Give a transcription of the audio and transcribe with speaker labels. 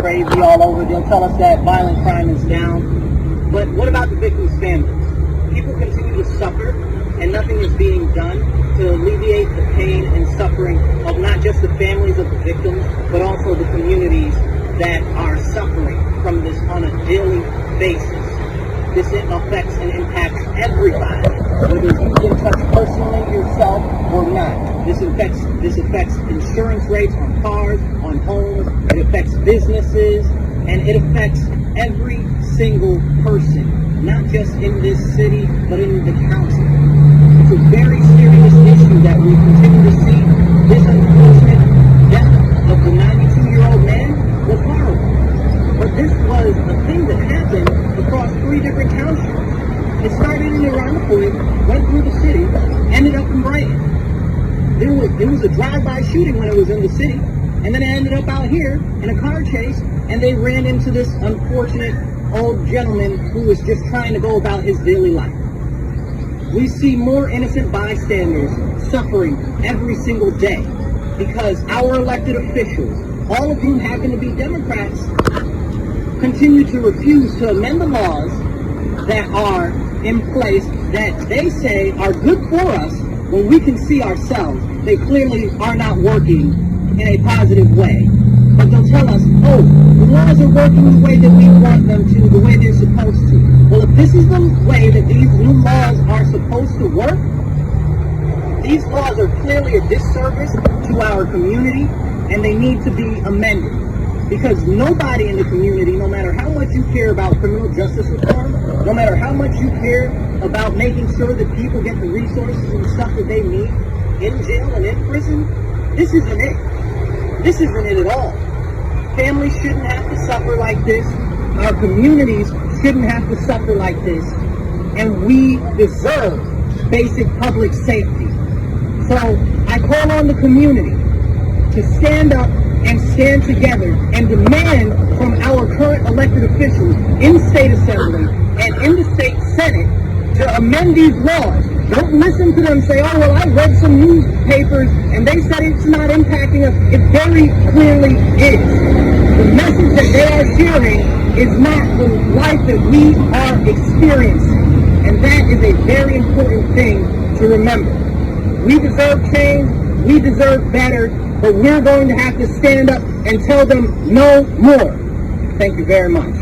Speaker 1: crazy all over. They'll tell us that violent crime is down. But what about the victims' families? People continue to suffer, and nothing is being done to alleviate the pain and suffering of not just the families of the victims, but also the communities that are suffering from this on a daily basis. This affects and impacts everybody, whether you can touch personally yourself or not. This affects insurance rates on cars, on homes. It affects businesses, and it affects every single person, not just in this city, but in the county. It's a very serious issue that we continue to see. This unfortunate death of the 92-year-old man was horrible. But this was a thing that happened across 3 different townships. It started in Rampage, went through the city, ended up in Brighton. It was a drive-by shooting when it was in the city, and then it ended up out here in a car chase, and they ran into this unfortunate old gentleman who was just trying to go about his daily life. We see more innocent bystanders suffering every single day because our elected officials, all of whom happen to be Democrats, continue to refuse to amend the laws that are in place that they say are good for us when we can see ourselves. They clearly are not working in a positive way. But they'll tell us, oh, the laws are working the way that we want them to, the way they're supposed to. Well, if this is the way that these new laws are supposed to work, these laws are clearly a disservice to our community, and they need to be amended. Because nobody in the community, no matter how much you care about criminal justice reform, no matter how much you care about making sure that people get the resources and stuff that they need in jail and in prison, this isn't it. This isn't it at all. Families shouldn't have to suffer like this. Our communities shouldn't have to suffer like this. And we deserve basic public safety. So I call on the community to stand up and stand together and demand from our current elected officials in state assembly and in the state senate to amend these laws. Don't listen to them say, oh, well, I read some newspapers and they said it's not impacting us. It very clearly is. The message that they are sharing is not the life that we are experiencing. And that is a very important thing to remember. We deserve change. We deserve better. But we're going to have to stand up and tell them no more. Thank you very much.